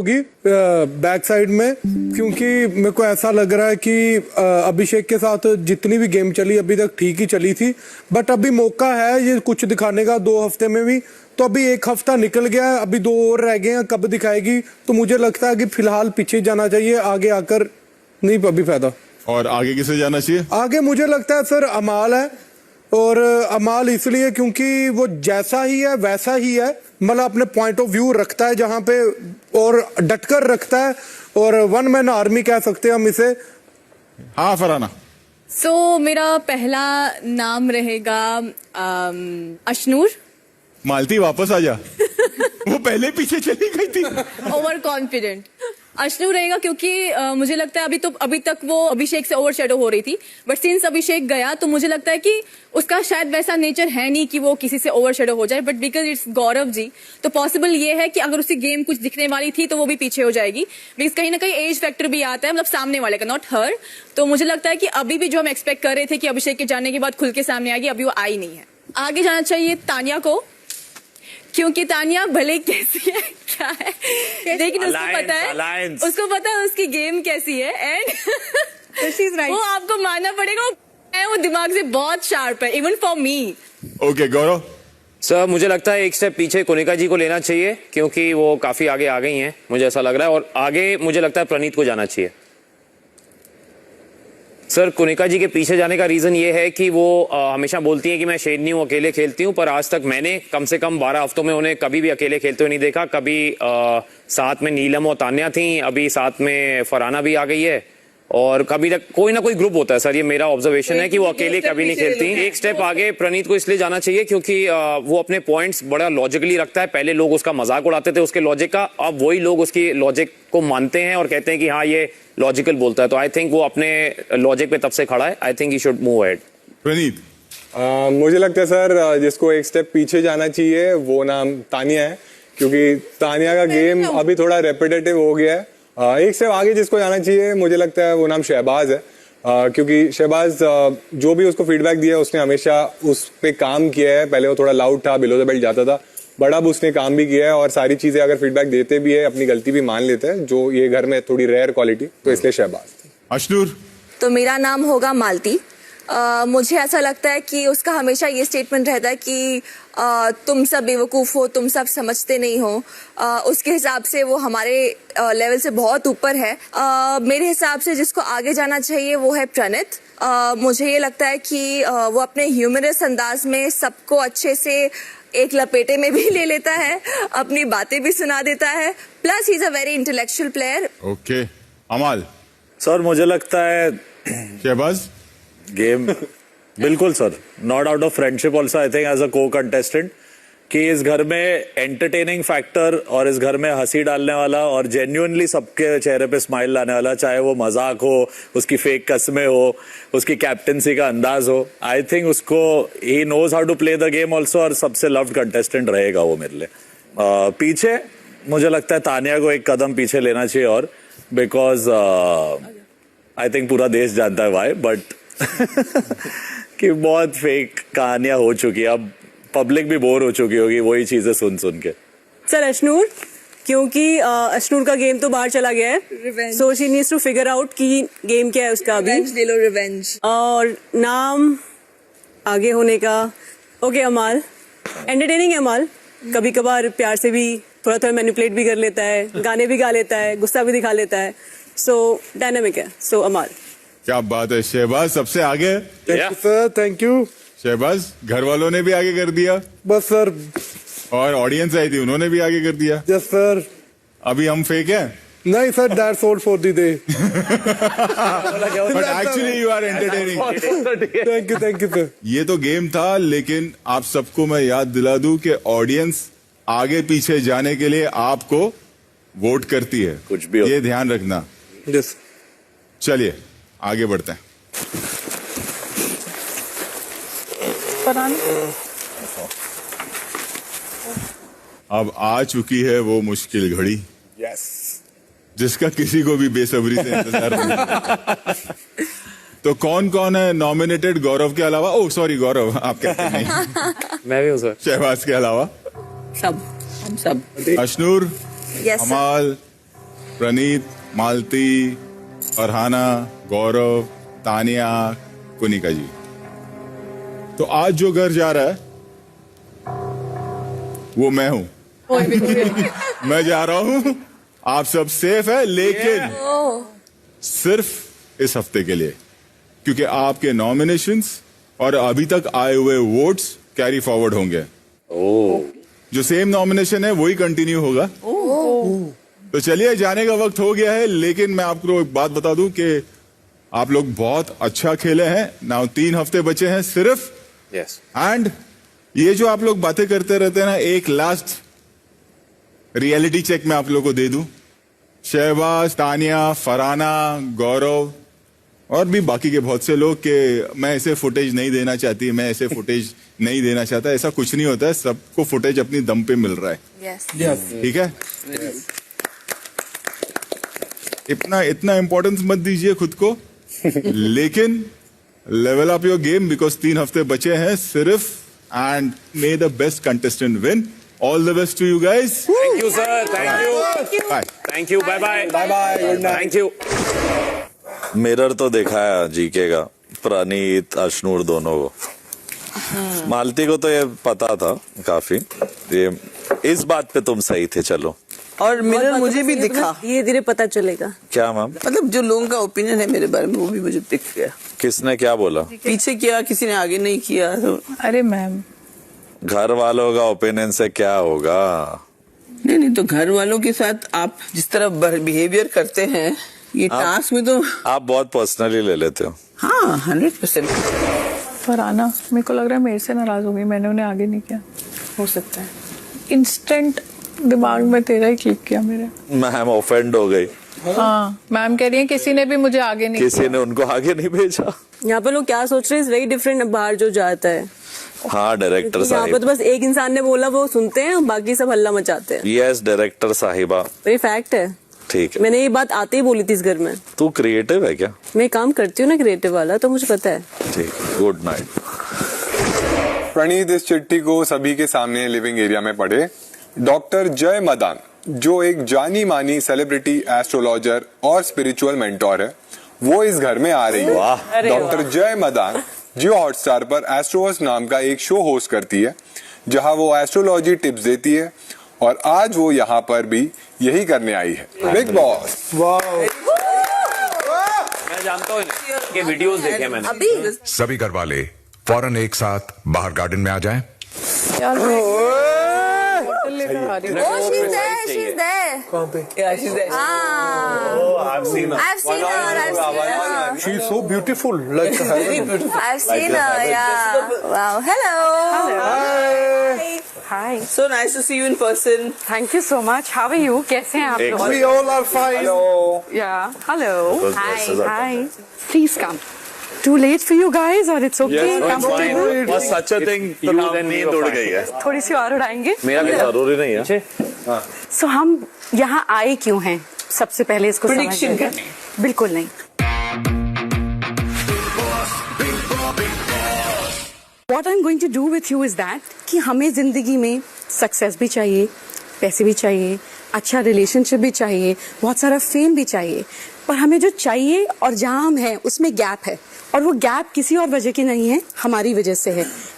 होगी back side में, क्योंकि मेरे को ऐसा लग रहा है कि अभिषेक के साथ जितनी भी गेम चली अभी तक ठीक ही चली थी, बट अभी मौका है ये कुछ दिखाने का 2 हफ्ते में भी। तो अभी 1 हफ्ता निकल गया है, अभी 2 और रह गए हैं, कब दिखाएगी। तो मुझे लगता है कि फिलहाल पीछे जाना चाहिए, आगे आकर नहीं अभी फायदा। और आगे किसे जाना चाहिए? आगे मुझे लगता है सर अमाल है, और अमाल इसलिए क्योंकि वो जैसा ही है वैसा ही है, मतलब अपने पॉइंट ऑफ व्यू रखता है जहां पे, और डटकर रखता है, और वन मैन आर्मी कह सकते हैं हम इसे। हाँ फरहाना। मेरा पहला नाम रहेगा अशनूर। मालती वापस आ जा। वो पहले पीछे चली गई थी। ओवर कॉन्फिडेंट अशनूर रहेगा, क्योंकि मुझे लगता है अभी तक वो अभिषेक से ओवरशैडो हो रही थी, बट सिंस अभिषेक गया तो मुझे लगता है कि उसका शायद वैसा नेचर है नहीं कि वो किसी से ओवरशैडो हो जाए, but because it's Gaurav ji, तो पॉसिबल ये है कि अगर उसकी गेम कुछ दिखने वाली थी तो वो भी पीछे हो जाएगी, बिकॉज कहीं ना कहीं एज फैक्टर भी आता है, मतलब सामने वाले का, नॉट हर। तो मुझे लगता है कि अभी भी जो हम एक्सपेक्ट कर रहे थे कि अभिषेक के जाने के बाद खुल के सामने आएगी, अभी वो आई नहीं है। आगे जाना चाहिए तानिया को, क्योंकि तानिया भले कैसी है क्या है, लेकिन उसको पता है उसकी गेम कैसी है, एंड right. वो आपको मानना पड़ेगा, वो दिमाग से बहुत शार्प है, even for me. Okay Gaurav sir, मुझे लगता है एक स्टेप पीछे कोनिका जी को लेना चाहिए, क्योंकि वो काफी आगे आ गई हैं, मुझे ऐसा लग रहा है, और आगे मुझे लगता है प्रणीत को जाना चाहिए। सर, कोनिका जी के पीछे जाने का रीजन ये है कि वो हमेशा बोलती हैं कि मैं शेरनी हूँ, अकेले खेलती हूँ, पर आज तक मैंने कम से कम 12 हफ्तों में उन्हें कभी भी अकेले खेलते हुए नहीं देखा। कभी साथ में नीलम और तान्या थी, अभी साथ में फरहाना भी आ गई है, और कभी तक कोई ना कोई ग्रुप होता है। सर, ये मेरा ऑब्जर्वेशन है कि वो अकेले कभी नहीं खेलती। एक स्टेप आगे प्रणीत को इसलिए जाना चाहिए क्योंकि वो अपने पॉइंट्स बड़ा लॉजिकली रखता है। पहले लोग उसका मजाक उड़ाते थे उसके लॉजिक का, अब वही लोग उसकी लॉजिक को मानते हैं और कहते हैं कि हाँ ये लॉजिकल बोलता है। तो आई थिंक वो अपने लॉजिक पे तब से खड़ा है। I think he should move ahead. Praneet मुझे लगता है सर जिसको एक स्टेप पीछे जाना चाहिए वो नाम तानिया है, क्योंकि तानिया का गेम अभी थोड़ा रेपिटेटिव हो गया है। एक स्टेप आगे जिसको जाना चाहिए मुझे लगता है वो नाम शहबाज है, क्योंकि शहबाज जो भी उसको फीडबैक दिया है उसने हमेशा उस पे काम किया है। पहले वो थोड़ा लाउड था, बिलो द बेल्ट जाता था, बट अब उसने काम भी किया है, और सारी चीजें अगर फीडबैक देते भी है अपनी गलती भी मान लेते हैं, जो ये घर में थोड़ी रेयर क्वालिटी, तो इसलिए शहबाज। अशनूर तो मेरा नाम होगा मालती। मुझे ऐसा लगता है कि उसका हमेशा ये स्टेटमेंट रहता है कि तुम सब बेवकूफ़ हो, तुम सब समझते नहीं हो। उसके हिसाब से वो हमारे लेवल से बहुत ऊपर है। मेरे हिसाब से जिसको आगे जाना चाहिए वो है प्रणीत। मुझे ये लगता है कि वो अपने ह्यूमरस अंदाज में सबको अच्छे से एक लपेटे में भी ले लेता है, अपनी बातें भी सुना देता है, plus he is a very intellectual player. Okay Amaal. Sir, मुझे लगता है शहबाज गेम बिल्कुल sir, not out of friendship also, I think as a co contestant, कि इस घर में एंटरटेनिंग फैक्टर और इस घर में हंसी डालने वाला और जेन्युइनली सबके चेहरे पे स्माइल लाने वाला, चाहे वो मजाक हो, उसकी फेक कस्में हो, उसकी कैप्टेंसी का अंदाज हो, आई थिंक उसको he knows how to play the game also, और सबसे लव्ड कंटेस्टेंट रहेगा वो मेरे लिए। पीछे मुझे लगता है तानिया को एक कदम पीछे लेना चाहिए, और बिकॉज आई थिंक पूरा देश जानता है वाई, बट कि बहुत फेक कहानियां हो चुकी है, अब पब्लिक भी बोर हो चुकी होगी वही चीजें सुन सुन के। सर अशनूर, क्योंकि अशनूर का गेम तो बाहर चला गया है, so she needs to figure out कि गेम क्या है उसका अभी। ले लो रिवेंज। और नाम आगे होने का, ओके अमाल, एंटरटेनिंग है अमाल, कभी कभार प्यार से भी थोड़ा थोड़ा मैनिपुलेट भी कर लेता है, गाने भी गा लेता है, गुस्सा भी दिखा लेता है, सो डायनामिक है। सो अमाल। क्या बात है, शहबाज सबसे आगे। Thank you sir, thank you. Shehbaz घर वालों ने भी आगे कर दिया, बस सर, और ऑडियंस आई थी उन्होंने भी आगे कर दिया। Yes sir. अभी हम फेक हैं? नहीं sir, that's all for the day. But actually you are entertaining. Thank you sir. ये तो गेम था, लेकिन आप सबको मैं याद दिला दूं कि ऑडियंस आगे पीछे जाने के लिए आपको वोट करती है, कुछ भी हो। ये ध्यान रखना। यस। चलिए आगे बढ़ते हैं। अब आ चुकी है वो मुश्किल घड़ी, जिसका किसी को भी बेसब्री से इंतजार नहीं। तो कौन कौन है नॉमिनेटेड गौरव के अलावा? ओह सॉरी गौरव, आप कहते नहीं। मैं भी हूँ सर। शहबाज के अलावा सब, हम सब। अशनूर, यस अमाल, प्रणीत, मालती, फरहाना, गौरव, तानिया, कुनिका जी। तो आज जो घर जा रहा है वो मैं हूं। मैं जा रहा हूं, आप सब सेफ है, लेकिन सिर्फ इस हफ्ते के लिए, क्योंकि आपके नॉमिनेशंस और अभी तक आए हुए वोट्स कैरी फॉरवर्ड होंगे। जो सेम नॉमिनेशन है वही कंटिन्यू होगा। तो चलिए, जाने का वक्त हो गया है, लेकिन मैं आपको एक बात बता दूं कि आप लोग बहुत अच्छा खेले हैं। नाउ 3 हफ्ते बचे हैं सिर्फ। एंड ये जो आप लोग बातें करते रहते हैं ना, एक लास्ट रियलिटी चेक मैं आप लोगों को दे दूं। शहबाज, तानिया, फरहाना, गौरव और भी बाकी के बहुत से लोग के मैं ऐसे फुटेज नहीं देना चाहती, मैं ऐसे फुटेज नहीं देना चाहता, ऐसा कुछ नहीं होता है। सबको फुटेज अपनी दम पे मिल रहा है। ठीक है? इतना इंपॉर्टेंस मत दीजिए खुद को, लेकिन level up your game, because 3 हफ्ते बचे हैं सिर्फ। And may the best contestant win. All the best to you guys. Thank you sir, thank you, bye thank you, bye bye, bye bye, good night. Thank you. Mirror तो देखा है GK का, प्रणीत, अशनूर दोनों को। मालती को तो ये पता था काफी, ये इस बात पे तुम सही थे। चलो, और मिरर मुझे भी दिखा, धीरे धीरे पता चलेगा। क्या मैम? मतलब जो लोगों का ओपिनियन है मेरे बारे में वो भी मुझे दिख गया। किसने क्या बोला? पीछे किया, किसी ने आगे नहीं किया। तो अरे मैम, घर वालों का ओपिनियन से क्या होगा? नहीं, तो घर वालों के साथ आप जिस तरह बिहेवियर करते हैं, ये टास्क में तो आप बहुत पर्सनली ले लेते हो। हाँ, 100%। फरहाना, मेरे को लग रहा है मेरे से नाराज हो गई, मैंने उन्हें आगे नहीं किया। हो सकता है। इंस्टेंट दिमाग में तेरा ही क्लिक किया मेरे। मैम ऑफेंड हो गई। हाँ, मैम कह रही है किसी ने भी मुझे आगे नहीं किसी ने उनको आगे नहीं भेजा। यहाँ पे लोग क्या सोच रहे हैं, वेरी डिफरेंट बाहर जो जाता है। हाँ, डायरेक्टर यहाँ पे साहिबा। तो बस एक इंसान ने बोला वो सुनते हैं, बाकी सब हल्ला मचाते हैं। यस, डायरेक्टर साहिबा। ये फैक्ट है। ठीक है। मैंने ये बात आते ही बोली थी इस घर में। तू क्रिएटिव है क्या? मैं काम करती हूँ ना क्रिएटिव वाला, तो मुझे पता है। ठीक, गुड नाइट। प्रणीत इस चिट्ठी को सभी के सामने लिविंग एरिया में पढ़े। डॉक्टर जय मदान, जो एक जानी मानी सेलिब्रिटी एस्ट्रोलॉजर और स्पिरिचुअल मेंटोर है, वो इस घर में आ रही है। डॉक्टर जय मदान जियो हॉटस्टार पर एस्ट्रोवर्स नाम का एक शो होस्ट करती है, जहां वो एस्ट्रोलॉजी टिप्स देती है, और आज वो यहाँ पर भी यही करने आई है। Big boss. मैं जानता हूँ ये वीडियोस देखे मैंने। अभी सभी घर वाले फौरन एक साथ बाहर गार्डन में आ जाएं। यार। बोतल लेकर आ रही हूँ। she's there. Yeah, she's there. I've seen her. I've seen her. She's so beautiful. Like Very beautiful. I've seen her. Yeah. Wow. Hello. Hi. So nice to see you in person. Thank you so much. How are you? कैसे हैं आप लोग? we all are fine. Hello. Yeah. Hello. Hi. Hi. Please come. Too late for you guys, or it's okay? Comfortable? Was such a thing, तो नाम नींद उड़ गई है। थोड़ी सी और उड़ाएंगे। मेरा भी जरूरी नहीं है। So हम यहाँ आए क्यों हैं? सबसे पहले इसको Prediction समझें। करने। बिल्कुल नहीं। What I'm going to do with you is that कि हमें जिंदगी में सक्सेस भी चाहिए, पैसे भी चाहिए, अच्छा रिलेशनशिप भी चाहिए, बहुत सारा फेम भी चाहिए, पर हमें जो चाहिए और जहाँ हम हैं उसमें गैप है, और वो गैप किसी और वजह की नहीं है, हमारी वजह से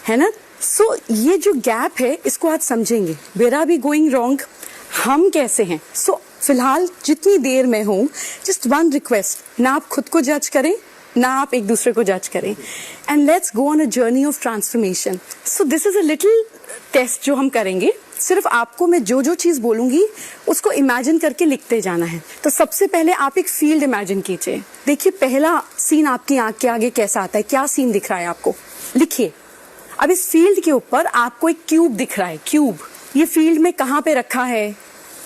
है ना? सो ये जो गैप है इसको आज समझेंगे। Where are we going wrong, हम कैसे हैं। सो फिलहाल जितनी देर में हूँ, जस्ट वन रिक्वेस्ट, ना आप खुद को जज करें, ना आप एक दूसरे को जज करें, and let's go on a journey of transformation. So this is a little test जो हम करेंगे। सिर्फ आपको मैं जो जो चीज बोलूंगी उसको इमेजिन करके लिखते जाना है। तो सबसे पहले आप एक फील्ड इमेजिन कीजिए। देखिए पहला सीन आपकी आंख के आगे कैसा आता है, क्या सीन दिख रहा है आपको, लिखिए। अब इस फील्ड के ऊपर आपको एक क्यूब दिख रहा है। क्यूब ये फील्ड में कहाँ पे रखा है,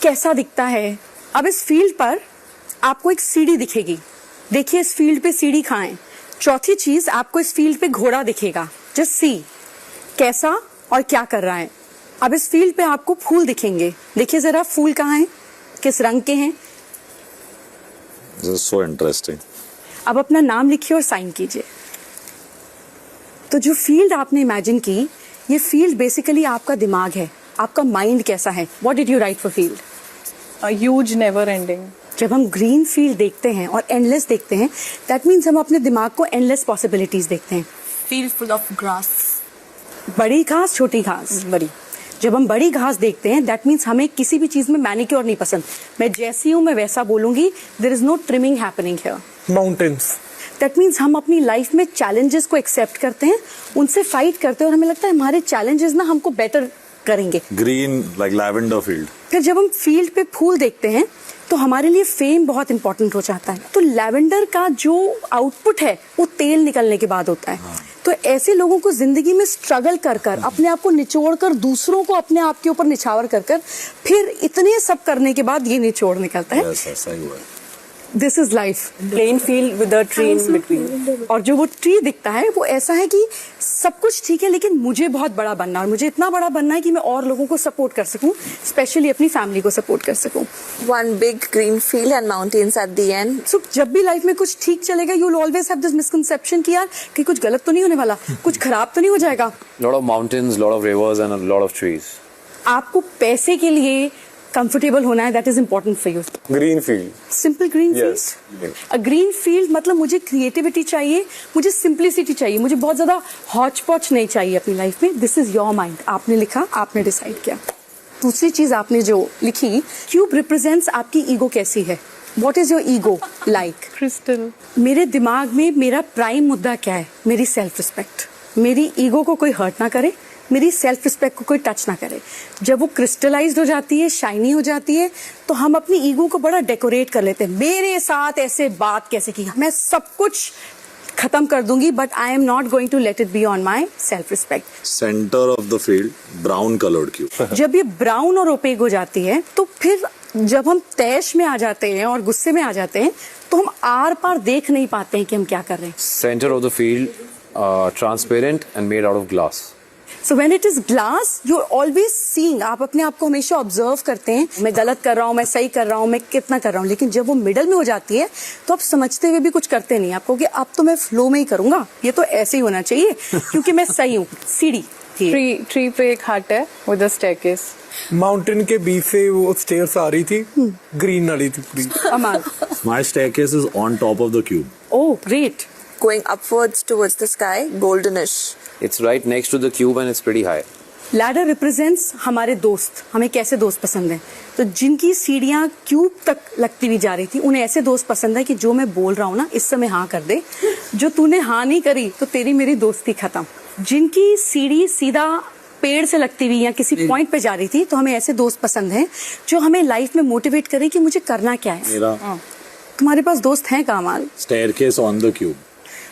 कैसा दिखता है। अब इस फील्ड पर आपको एक सीढ़ी दिखेगी। देखिए इस फील्ड पे सीढ़ी कहाँ है। चौथी चीज, आपको इस फील्ड पे घोड़ा दिखेगा। जस्ट सी कैसा और क्या कर रहा है। अब इस फील्ड पे आपको फूल दिखेंगे। देखिए जरा फूल कहाँ हैं, किस रंग के हैं। So interesting. अब अपना नाम लिखिए और साइन कीजिए। तो जो फील्ड आपने इमेजिन की, ये फील्ड बेसिकली आपका दिमाग है, आपका माइंड कैसा है। What did you right for field? A huge never ending. जब हम ग्रीन फील्ड देखते हैं और एंडलेस देखते हैं, दैट मीन्स हम अपने दिमाग को एंडलेस पॉसिबिलिटीज देखते हैं। Field full of grass. बड़ी घास, छोटी घास, बड़ी। जब हम बड़ी घास देखते हैं, दैट मीन्स हमें किसी भी चीज में मैनिक्योर नहीं पसंद। मैं जैसी हूं मैं वैसा बोलूंगी, there is no trimming happening here. Mountains. That means हम अपनी लाइफ में चैलेंजेस को एक्सेप्ट करते हैं, उनसे फाइट करते हैं और हमें लगता है हमारे चैलेंजेस ना हमको बेटर करेंगे। Green like lavender field. फिर जब हम फील्ड पे फूल देखते हैं तो हमारे लिए फेम बहुत इंपॉर्टेंट हो जाता है। तो लैवेंडर का जो आउटपुट है वो तेल निकलने के बाद होता है। तो ऐसे लोगों को जिंदगी में स्ट्रगल कर कर, अपने आप को निचोड़ कर, दूसरों को अपने आप के ऊपर निछावर कर कर, फिर इतने सब करने के बाद ये निचोड़ निकलता है। सही हुआ। This is life. Plain field with a tree in between. और जो वो ट्री दिखता है वो ऐसा है कि सब कुछ ठीक है लेकिन मुझे बहुत बड़ा बनना है, और मुझे इतना बड़ा बनना है कि मैं और लोगों को सपोर्ट कर सकूं, स्पेशली अपनी फैमिली को सपोर्ट कर सकूं। One big green field and mountains at the end. So, जब भी लाइफ में कुछ ठीक चलेगा, you will always have this misconception कि यार कि कुछ गलत तो नहीं होने वाला, कुछ खराब तो नहीं हो जाएगा। Lot of mountains, lot of rivers and a lot of trees. आपको पैसे के लिए कंफर्टेबल होना है, that is important for you. Green field. Simple green Yes. Field. A green field मतलब मुझे क्रिएटिविटी चाहिए, मुझे सिंप्लिसिटी चाहिए, मुझे बहुत ज्यादा हॉच पॉच नहीं चाहिए अपनी लाइफ में। This is your mind. आपने लिखा, आपने डिसाइड किया। दूसरी चीज आपने जो लिखी, क्यूब रिप्रेजेंट्स आपकी ईगो कैसी है। What is your ego like? Crystal. मेरे दिमाग में मेरा प्राइम मुद्दा क्या है? मेरी सेल्फ रिस्पेक्ट। मेरी ईगो को कोई हर्ट ना करे, मेरी सेल्फ रिस्पेक्ट को कोई टच ना करे। जब वो क्रिस्टलाइज्ड हो जाती है, शाइनी हो जाती है, तो हम अपनी ईगो को बड़ा डेकोरेट कर लेते हैं। मेरे साथ ऐसे बात कैसे की, मैं सब कुछ खत्म कर दूंगी, but I am not going to let it be on my self respect. Centre of the field brown coloured cube. जब ये ब्राउन और ओपेक हो जाती है तो फिर जब हम तैश में आ जाते हैं और गुस्से में आ जाते हैं तो हम आर पार देख नहीं पाते हैं कि हम क्या कर रहे हैं। Center of the field, transparent and made out of glass. So when it is glass, you are always seeing. आप अपने आप को हमेशा ऑब्जर्व करते हैं, मैं गलत कर रहा हूँ, मैं सही कर रहा हूँ, मैं कितना कर रहा हूँ। लेकिन जब वो मिडल में हो जाती है तो आप समझते हुए भी कुछ करते नहीं। आपको कि अब तो मैं फ्लो में ही करूंगा, ये तो ऐसे ही होना चाहिए क्योंकि मैं सही हूँ। सीढ़ी। ट्री पे एक हट है विद अ स्टेयरकेस। माउंटेन के बीच से वो स्टेयर्स आ रही थी, ग्रीन वाली थी पूरी। अमाल। My staircase is on top of the cube. Oh great. Going upwards towards the sky, goldenish. It's right next to the cube and it's pretty high. Ladder represents हमारे दोस्त, हमें कैसे दोस्त पसंद हैं। तो जिनकी सीढ़ियां क्यूब तक लगती हुई जा रही थी, उन्हें ऐसे दोस्त पसंद है कि जो मैं बोल रहा हूँ ना इस समय हाँ कर दे, जो तूने हाँ नहीं करी तो तेरी मेरी दोस्ती खत्म। जिनकी सीढ़ी सीधा पेड़ से लगती हुई या किसी पॉइंट पे जा रही थी, तो हमें ऐसे दोस्त पसंद हैं जो हमें लाइफ में मोटिवेट करें कि मुझे करना क्या है। मेरा तुम्हारे पास दोस्त हैं कमाल? staircase on the cube.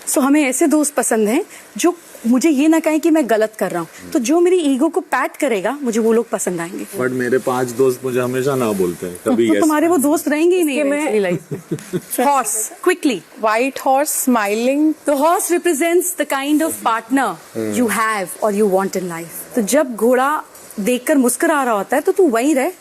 सो हमें ऐसे दोस्त पसंद हैं जो मुझे ये ना कहें कि मैं गलत कर रहा हूँ। तो जो मेरी ईगो को पैट करेगा, मुझे वो लोग पसंद आएंगे। बट मेरे 5 दोस्त मुझे हमेशा ना बोलते हैं कभी। तो yes. तुम्हारे वो दोस्त रहेंगे ही नहीं लाइफ में। Horse, quickly. White horse smiling. The horse represents the kind of partner you have or you want in life. तो जब घोड़ा देखकर मुस्कुरा रहा होता है तो तू वहीं रह,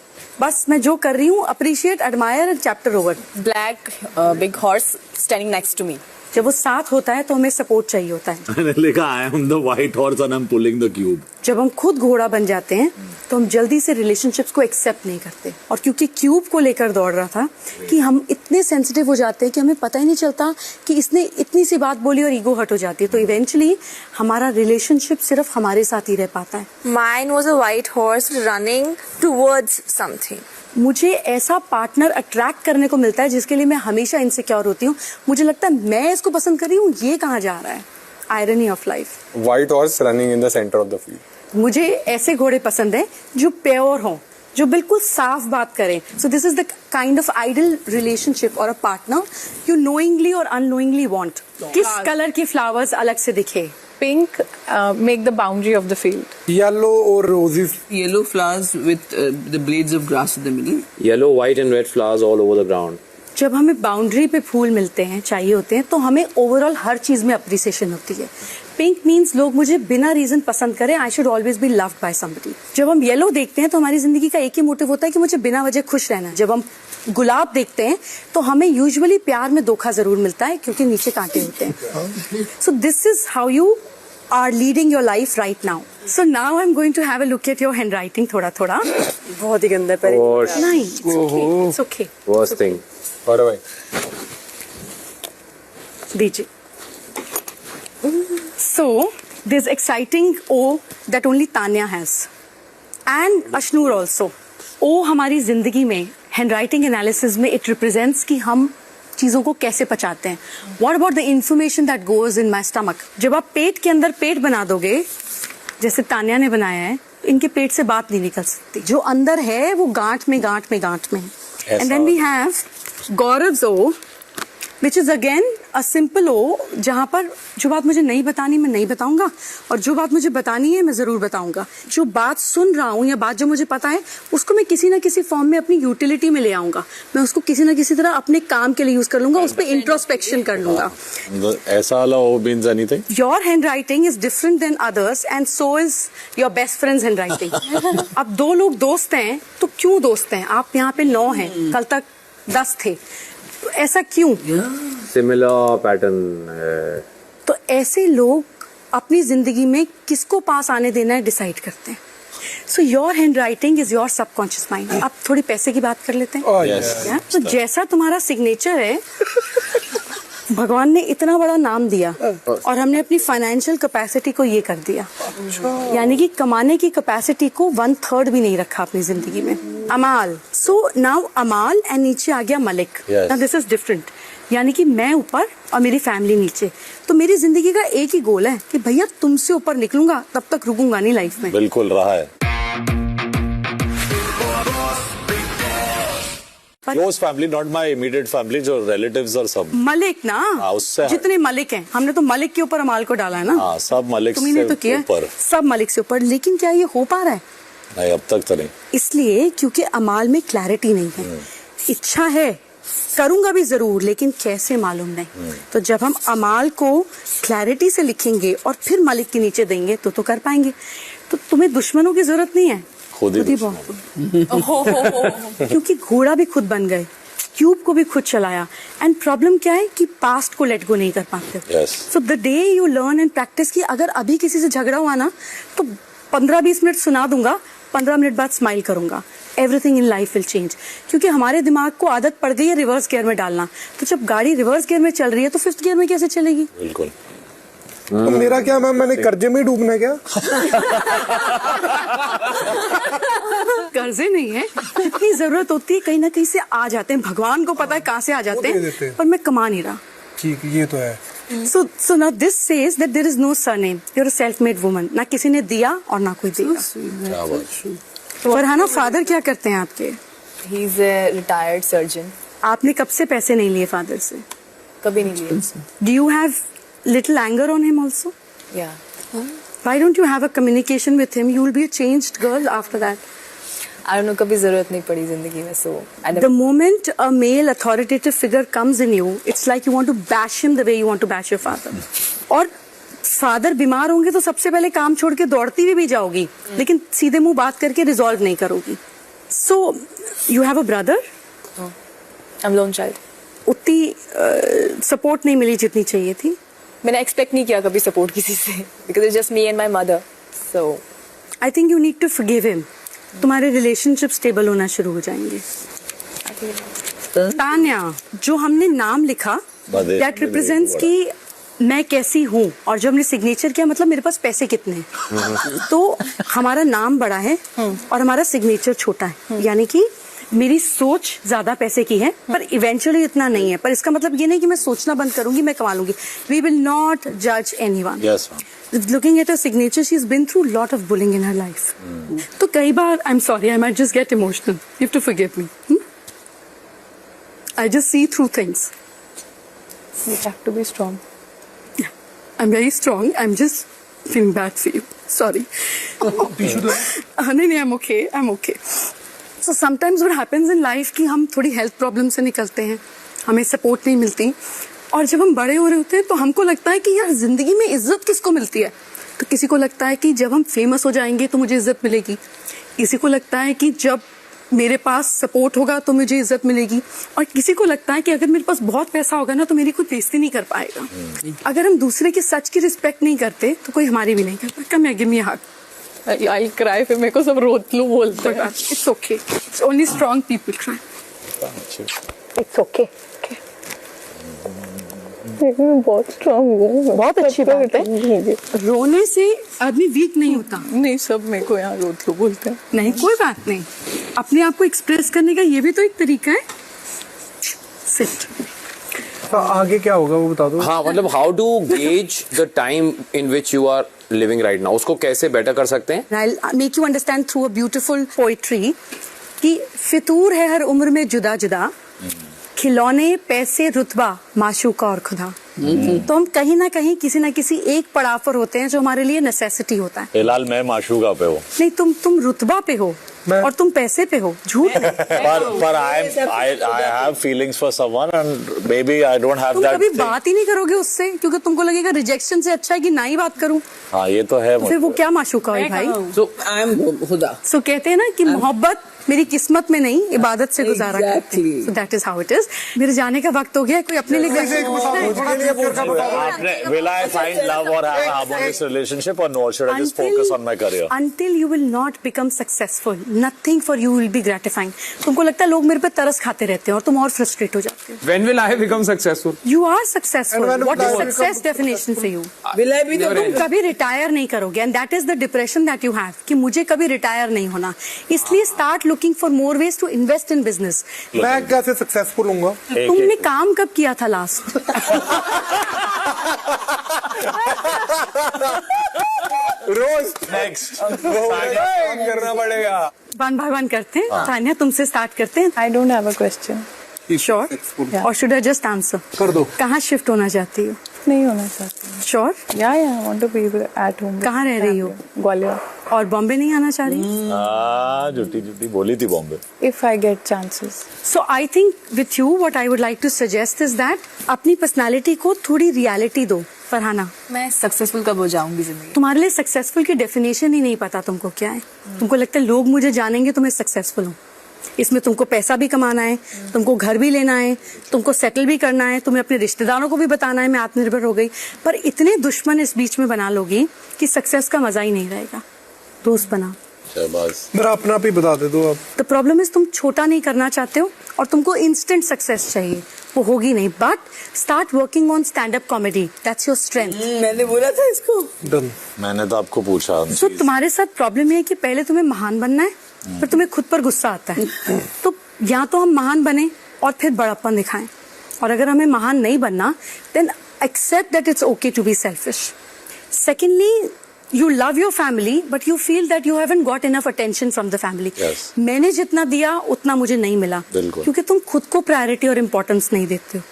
बस मैं जो कर रही हूँ appreciate, admire, chapter over. Black big horse standing next to me. जब वो साथ होता है तो हमें सपोर्ट चाहिए होता है। मैंने लिखा I am the white horse and I'm pulling the cube. जब हम खुद घोड़ा बन जाते हैं तो हम जल्दी से रिलेशनशिप्स को एक्सेप्ट नहीं करते। और क्योंकि क्यूब को लेकर दौड़ रहा था कि हम इतने सेंसिटिव हो जाते हैं कि हमें पता ही नहीं चलता कि इसने इतनी सी बात बोली और ईगो हट हो जाती है। तो इवेंचुअली हमारा रिलेशनशिप सिर्फ हमारे साथ ही रह पाता है। Mine was a white horse running towards something. मुझे ऐसा पार्टनर अट्रैक्ट करने को मिलता है जिसके लिए मैं हमेशा इनसिक्योर होती हूँ। मुझे लगता है मैं इसको पसंद कर रही हूँ, ये कहाँ जा रहा है। Irony of life. White horse running in the center of the field. मुझे ऐसे घोड़े पसंद हैं जो प्योर हों, जो बिल्कुल साफ बात करें। So this is the kind of ideal relationship और अ पार्टनर यू नोइंगली और अननोइंगली वांट। किस कलर के फ्लावर्स अलग से दिखे? Pink make the boundary of the field. Yellow और roses. Yellow flowers with the blades of grass in the middle. Yellow, white and red flowers all over the ground. जब हमें boundary पे फूल मिलते हैं, चाहिए होते हैं, तो हमें ओवरऑल हर चीज में अप्रिसिएशन होती है। पिंक मीन्स लोग मुझे बिना रीजन पसंद करें, I should always be loved by somebody. जब हम येलो देखते हैं तो हमारी जिंदगी का एक ही मोटिव होता है कि मुझे बिना वजह खुश रहना है। जब हम गुलाब देखते हैं तो हमें यूजुअली प्यार में धोखा जरूर मिलता है क्योंकि नीचे कांटे होते हैं। सो this is how you are leading your life right now. So now I'm going to have a look at your handwriting थोड़ा बहुत ही गंदा पर नहीं, it's okay. Worst thing. और भाई दीजिए. So there's exciting O that only Tanya has and Ashnur also. O हमारी जिंदगी में handwriting analysis में it represents कि हम चीजों को कैसे पचाते हैं. What about the information that goes in my stomach? जब आप पेट के अंदर पेट बना दोगे जैसे तान्या ने बनाया है, इनके पेट से बात नहीं निकल सकती. जो अंदर है वो गांठ में And then we have Gaurav's O, which is again a simple O, जहाँ पर जो बात मुझे नहीं बतानी मैं नहीं बताऊंगा और जो बात मुझे बतानी है मैं जरूर बताऊंगा. जो बात सुन रहा हूँ या बात जो मुझे पता है उसको मैं किसी ना किसी फॉर्म में अपनी यूटिलिटी में ले आऊंगा. मैं उसको किसी ना किसी तरह अपने काम के लिए यूज कर लूंगा, उस पर इंट्रोस्पेक्शन कर लूंगा. ऐसा वाला O means anything? Your handwriting is different than others and so is your best friend's handwriting. अब दो लोग दोस्त हैं तो क्यों दोस्त हैं? आप यहाँ पे 9 हैं, कल तक 10 थे, तो ऐसा क्यों? Similar pattern है. तो ऐसे लोग अपनी जिंदगी में किसको पास आने देना है डिसाइड करते हैं. So your hand writing is your subconscious mind. अब थोड़ी पैसे की बात कर लेते हैं. yes. तो जैसा तुम्हारा सिग्नेचर है, भगवान ने इतना बड़ा नाम दिया और हमने अपनी फाइनेंशियल कैपेसिटी को ये कर दिया, यानी कि कमाने की कैपेसिटी को 1/3 भी नहीं रखा अपनी जिंदगी में. अमाल. सो नाउ अमाल एंड नीचे आ गया Malik. Now this is different, यानी कि मैं ऊपर और मेरी फैमिली नीचे. तो मेरी जिंदगी का एक ही गोल है कि भैया तुमसे ऊपर निकलूंगा, तब तक रुकूंगा नहीं लाइफ में. बिल्कुल रहा है. Close family, not my immediate family, जो रिलेटिव्स और सब. मलिक ना, उससे जितने मलिक हैं, हमने तो मलिक के ऊपर अमाल को डाला है ना. हाँ, सब मलिक तुमने तो किया ऊपर, सब मलिक से ऊपर. लेकिन क्या ये हो पा रहा है? नहीं, अब तक तो नहीं. इसलिए क्योंकि अमाल में क्लैरिटी नहीं है. इच्छा है, करूंगा भी जरूर, लेकिन कैसे मालूम नहीं. तो जब हम अमाल को क्लैरिटी से लिखेंगे और फिर मलिक के नीचे देंगे तो कर पाएंगे. तो तुम्हें दुश्मनों की जरूरत नहीं है, खुद ही बहुत. क्योंकि घोड़ा भी खुद बन गए, क्यूब को भी खुद चलाया. एंड प्रॉब्लम क्या है कि पास्ट को लेट गो नहीं कर पाते. So the day you learn and practice कि अगर अभी किसी से झगड़ा हुआ ना तो 15-20 मिनट सुना दूंगा, 15 मिनट बाद स्माइल करूंगा. Everything in life will change. क्योंकि हमारे दिमाग को आदत पड़ गई है रिवर्स गियर में डालना. तो जब गाड़ी रिवर्स गियर में चल रही है तो 5th गियर में कैसे चलेगी? बिल्कुल. तो मेरा क्या मैम, मैंने कर्जे में डूबना है क्या? कर्जे नहीं है, जितनी जरूरत होती है कहीं ना कहीं से आ जाते हैं. भगवान को पता है कहाँ से आ जाते हैं, पर मैं कमा नहीं रहा. ठीक, ये तो है. So now this says that there is no surname. You're a self-made woman. ना किसी ने दिया और ना कोई देगा. फरहाना, फादर क्या करते हैं आपके? He is a retired surgeon. आपने कब से पैसे नहीं लिए फादर से? कभी नहीं लिए. Do you have little anger on him also? Yeah. Why don't you have a communication with him? You will be a changed girl after that. I don't know, कभी जरूरत नहीं पड़ी जिंदगी में. So the moment a male authoritative figure comes in you, it's like you want to bash him the way you want to bash your father. और father बीमार होंगे तो सबसे पहले काम छोड़ के दौड़ती भी जाओगी, लेकिन सीधे मुंह बात करके रिजॉल्व नहीं करोगी. So you have a brother? I'm lone child. उतनी सपोर्ट नहीं मिली जितनी चाहिए थी. मैंने एक्सपेक्ट नहीं किया कभी सपोर्ट किसी से, because it's just me and my mother. So I think you need to forgive him. तुम्हारे रिलेशनशिप स्टेबल होना शुरू हो जाएंगे. तान्या, जो हमने नाम लिखा दैट रिप्रेजेंट्स कि मैं कैसी हूँ, और जो हमने सिग्नेचर किया मतलब मेरे पास पैसे कितने हैं. तो हमारा नाम बड़ा है और हमारा सिग्नेचर छोटा है, यानी कि मेरी सोच ज्यादा पैसे की है पर इवेंचुअली इतना नहीं है. पर इसका मतलब ये नहीं कि मैं सोचना बंद करूंगी, मैं कमा लूंगी. वी विल नॉट जज anyone. Looking at her signature, she's been through a lot of bullying in her life. तो कई बार, I'm sorry, I might just get emotional. You have to forgive me. I just see through things. you have to be strong. I'm very strong. I'm just feeling bad for you. Sorry. नहीं, I'm okay. I'm okay. So sometimes what happens in life कि हम थोड़ी health problem से निकलते हैं, हमें support नहीं मिलती, और जब हम बड़े हो रहे होते हैं तो हमको लगता है कि यार जिंदगी में इज्जत किसको मिलती है. तो किसी को लगता है कि जब हम फेमस हो जाएंगे तो मुझे इज्जत मिलेगी. किसी को लगता है कि जब मेरे पास सपोर्ट होगा तो मुझे इज्जत मिलेगी, और किसी को लगता है कि अगर मेरे पास बहुत पैसा होगा ना तो मेरी कोई बेइज्जती नहीं कर पाएगा। अगर हम दूसरे के सच की रिस्पेक्ट नहीं करते तो कोई हमारी भी नहीं करता। कम give me a hug. I cry, फिर मेरे को सब रोतलू बोलते हैं। It's okay, it's only strong people cry. It's okay. मैं बहुत स्ट्रांग हूँ। बहुत अच्छी बात है। रोने से आदमी वीक नहीं होता। नहीं, सब मेरे को यहाँ रोतलू बोलते हैं। नहीं, कोई बात नहीं, अपने आप को एक्सप्रेस करने का ये भी तो एक तरीका है। सिट। तो आगे क्या होगा वो बता दो। हाँ, मतलब how to gauge the time in which you are living right now, उसको कैसे बेटर कर सकते हैं? I'll make you understand through a beautiful poetry कि फितूर है हर उम्र में जुदा जुदा, खिलौने, पैसे, रुतबा, माशूका और खुदा। तो हम कहीं ना कहीं किसी ना किसी एक पड़ाव पर होते हैं जो हमारे लिए नेसेसिटी होता है। फिलहाल मैं माशूका पे हूँ। नहीं, तुम रुतबा पे हो और तुम पैसे पे हो। झूठ है। पर I have feelings for someone and maybe I don't have तुम that कभी thing. बात ही नहीं करोगे उससे क्योंकि तुमको लगेगा रिजेक्शन से अच्छा है कि ना ही बात करूं। हाँ, ये तो है। फिर वो क्या माशूका हुई भाई। आई एम खुदा। सो कहते हैं ना कि मोहब्बत मेरी किस्मत में नहीं, इबादत से गुजारा करते हैं। So that is how it is. मेरे जाने का वक्त हो गया, कोई अपने लिए Will I find love or have a harmonious relationship or no? Or should I just focus on my career? Until you will not become successful, nothing for you will be gratifying. तुमको लगता है लोग मेरे पे तरस खाते रहते हैं और तुम और फ्रस्ट्रेट हो जाते हो। When will I become successful? You are successful. What is success definition for you? Will I be the तुम कभी रिटायर नहीं करोगे, and that is the depression that you have कि मुझे कभी रिटायर नहीं होना। इसलिए start looking for more ways to invest in business. मैं कैसे सक्सेसफुल हूँगा? तुमने काम कब किया था लास्ट? रोज Next. करना पड़ेगा। वन बाय वन करते हैं। तानिया, तुमसे स्टार्ट करते हैं। I don't have a question. Sure? और शुड आई जस्ट आंसर? कर दो। कहाँ शिफ्ट होना चाहती हो? नहीं होना चाहती। श्योर? या I want to be at home. कहाँ रह रही हो? ग्वालियर। और बॉम्बे नहीं आना चाह रही? हाँ, झूठी बोली थी Bombay. If I get chances. So I think with you what I would like to suggest is that अपनी पर्सनालिटी को थोड़ी रियलिटी दो। फरहाना, मैं सक्सेसफुल कब हो जाऊंगी जिंदगी? तुम्हारे लिए सक्सेसफुल की डेफिनेशन ही नहीं पता तुमको क्या है। तुमको लगता है लोग मुझे जानेंगे तो मैं सक्सेसफुल हूँ। इसमें तुमको पैसा भी कमाना है, तुमको घर भी लेना है, तुमको सेटल भी करना है, तुम्हें अपने रिश्तेदारों को भी बताना है मैं आत्मनिर्भर हो गई, पर इतने दुश्मन इस बीच में बना लोगी कि सक्सेस का मजा ही नहीं रहेगा। दोस्त बना। मेरा अपना भी बता दे दो आप। द प्रॉब्लम इज तुम छोटा नहीं करना चाहते हो और तुमको इंस्टेंट सक्सेस चाहिए, वो होगी नहीं। But start working on stand up comedy, that's your strength. मैंने बोला था इसको। डन। मैंने तो आपको पूछा। सो तुम्हारे साथ प्रॉब्लम ये है कि पहले तुम्हें महान बनना है पर तुम्हें खुद पर गुस्सा आता है। तो या तो हम महान बने और फिर बड़प्पन दिखाएं, और अगर हमें महान नहीं बनना then accept that it's okay to be selfish. Secondly, you love your family but you feel that you haven't got enough attention from the family. Yes. मैंने जितना दिया उतना मुझे नहीं मिला क्योंकि तुम खुद को प्रायोरिटी और इम्पोर्टेंस नहीं देते हो।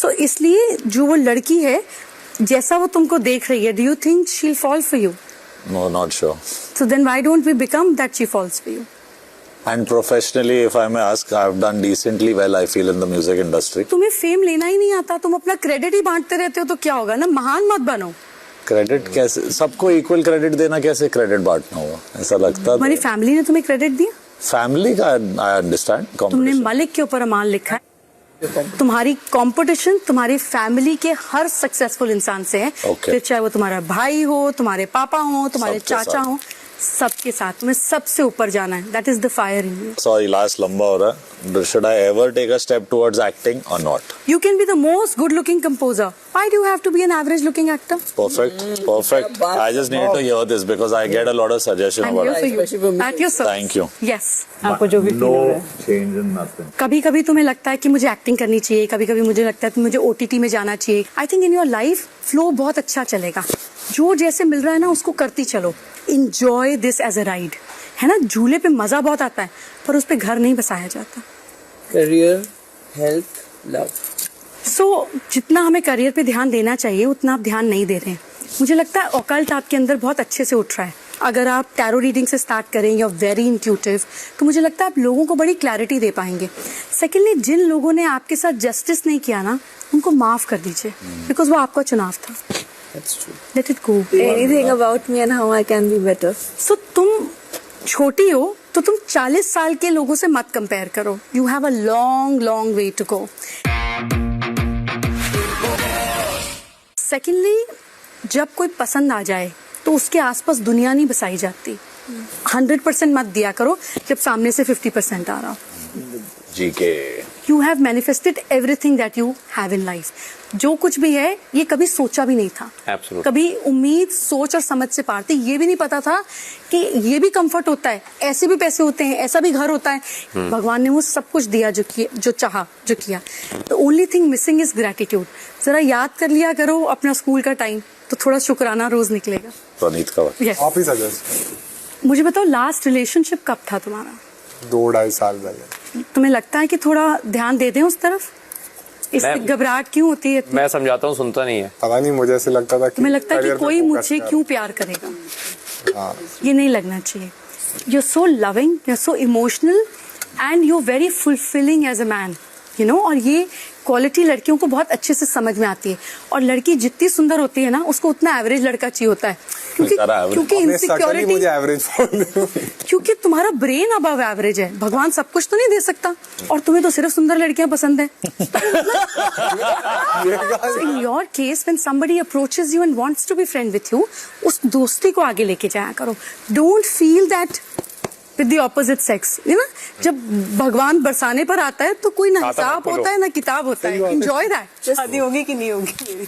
सो इसलिए जो वो लड़की है जैसा वो तुमको देख रही है, do you think she'll fall for you? No, not sure. So then why don't we become that she falls for you? And professionally, if I may ask, I've done decently well, I feel, in the music industry. तुम्हें fame लेना ही नहीं आता, तुम अपना credit ही बांटते रहते हो, तो क्या होगा ना, महान मत बनो। क्रेडिट कैसे, सबको इक्वल क्रेडिट देना, कैसे क्रेडिट बांटना होगा, ऐसा लगता है। तुम्हारी फैमिली ने तुम्हें क्रेडिट दिया? फैमिली का आई अंडरस्टैंड। तुमने मलिक के ऊपर अमान लिखा है। तुम्हारी कंपटीशन तुम्हारी फैमिली के हर सक्सेसफुल इंसान से है। फिर चाहे वो तुम्हारा भाई हो, तुम्हारे पापा हो, तुम्हारे चाचा हो, सबके साथ तुम्हें सबसे ऊपर जाना है। That is the fire in you. Sorry, last लंबा हो रहा है। Should I ever take a step towards acting or not? You can be the most good-looking composer. Why do you have to be an average-looking actor? Perfect, perfect. I just need to hear this because I get a lot of suggestions I'm about here it. for you. At your service. Thank you. Yes. आपको जो भी No change in nothing. कभी-कभी तुम्हें लगता है कि मुझे acting करनी चाहिए, कभी-कभी मुझे लगता है कि मुझे OTT में जाना चाहिए। I think in your life flow बहुत अच्छा चलेगा। जो जैसे मिल रहा है ना उसको करती चलो। Enjoy this as a ride. है ना, झूले पे मजा बहुत आता है पर उस पे घर नहीं बसाया जाता। Career, health, love. सो जितना हमें करियर पे ध्यान देना चाहिए उतना आप ध्यान नहीं दे रहे हैं। मुझे लगता है ऑकल्ट आपके अंदर बहुत अच्छे से उठ रहा है। अगर आप टैरो रीडिंग से स्टार्ट करें या वेरी इंट्यूटिव, तो मुझे लगता है आप लोगों को बड़ी क्लैरिटी दे पाएंगे। सेकेंडली, जिन लोगों ने आपके साथ जस्टिस नहीं किया ना, उनको माफ कर दीजिए बिकॉज वो आपका चुनाव था। Let it go. Anything about me and how I can be better. So तुम छोटी हो तो तुम 40 साल के लोगों से मत कंपेयर करो. You have a long long way to go. Secondly, जब कोई पसंद आ जाए तो उसके आसपास दुनिया नहीं बसाई जाती. 100% मत दिया करो जब सामने से 50% आ रहा. जी के you have manifested everything that you have in life. जो कुछ भी है ये कभी सोचा भी नहीं था. Absolutely. कभी उम्मीद, सोच और समझ से पार थी. ये भी नहीं पता था कि ये भी कंफर्ट होता है, ऐसे भी पैसे होते हैं, ऐसा भी घर होता है. भगवान ने वो सब कुछ दिया जो चाहा, जो किया. The only thing missing is gratitude. जरा याद कर लिया करो अपना स्कूल का टाइम, तो थोड़ा शुक्राना रोज निकलेगा. प्रणीत का Yes. आप ही सजेस्ट. मुझे बताओ, लास्ट रिलेशनशिप कब था तुम्हारा? 2-2.5 साल पहले. तुम्हें लगता है कि थोड़ा ध्यान दे दें उस तरफ? इस घबराहट क्यों होती है? मैं समझाता हूँ, सुनता नहीं है. पता नहीं, मुझे ऐसे लगता था कि तुम्हें लगता है कि career पे कोई focus मुझसे कर. क्यों प्यार करेगा? हाँ. ये नहीं लगना चाहिए. You are so loving, you are so emotional and you are very fulfilling as a man, you know. और ये क्वालिटी लड़कियों को बहुत अच्छे से समझ में आती है. और लड़की जितनी सुंदर होती है ना, उसको उतना एवरेज लड़का चाहिए होता है. क्योंकि आपने subtly मुझे एवरेज बोल दिया. क्योंकि तुम्हारा ब्रेन अबव एवरेज है. भगवान सब कुछ तो नहीं दे सकता, और तुम्हें तो सिर्फ सुंदर लड़कियां पसंद है. In your case, when somebody approaches you and wants to be friend with you, उस दोस्ती को आगे लेके जाया करो. Don't feel that with the opposite sex. You know, जब भगवान बरसाने पर आता है तो कोई ना हिसाब होता है ना किताब होता है. Enjoy that. शादी होगी कि नहीं होगी?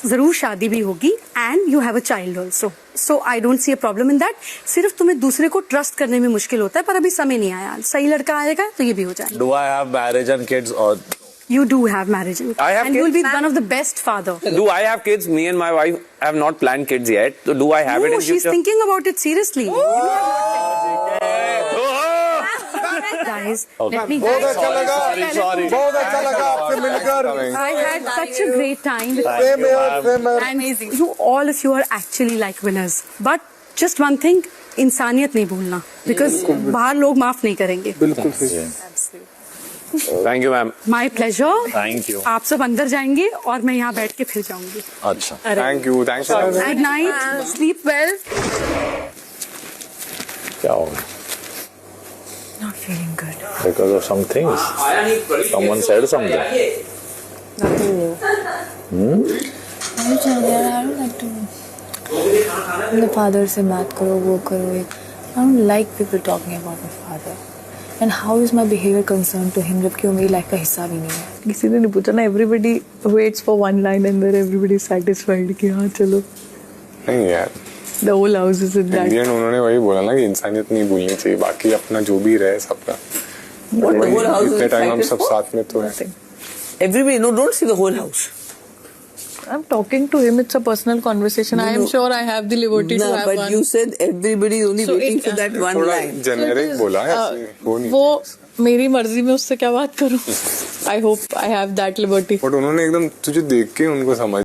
जरूर शादी भी होगी, and you have a child also. So I don't see a problem in that. सिर्फ तुम्हें दूसरे को ट्रस्ट करने में मुश्किल होता है, पर अभी समय नहीं आया. सही लड़का आएगा तो ये भी हो जाएगा. Do I have marriage and kids और You do have marriage, I have and you will be kids. one of the best father. Do I have kids? Me and my wife have not planned kids yet. So do I have it No, in she's future? thinking about it seriously. Guys, let me. बहुत अच्छा लगा. बहुत अच्छा लगा आपसे मिलकर. I had such a great time with Same here, same here. and you all of you are actually like winners. But just one thing, इंसानियत नहीं भूलना, because बाहर लोग माफ नहीं करेंगे. बिल्कुल सही. Thank you, ma'am. My pleasure. Thank you. आप सब अंदर जाएंगे और मैं यहाँ बैठ के फिर जाऊंगी. अच्छा. Thank you. Thanks. Good night. Sleep well. क्या होगा? Not feeling good. Because of some things. Someone said something. Nothing new. अपने फादर से बात करो, वो करो. I don't like people talking about my father. And how is my behavior concerned to him, जबकि वो मेरी लाइफ का हिस्सा भी नहीं है. किसी ने नहीं पूछा ना. Everybody waits for one line and then everybody is satisfied कि हाँ चलो. नहीं यार. The whole house is in that. Indian उन्होंने वही बोला ना कि इंसानियत नहीं भूलनी चाहिए, बाकी अपना जो भी रहे सबका. इतने टाइम हम सब साथ में तो हैं. Everybody, no, don't see the whole house. I'm talking to him. It's a personal conversation. I am sure I have the liberty to have but one. you said everybody is only So waiting it- for that one थोड़ा line. Generic बोला है ऐसे. वो नहीं. वो मेरी मर्जी में उससे क्या बात करूं. I hope I have that liberty. But उन्होंने एकदम तुझे देख के उनको समझ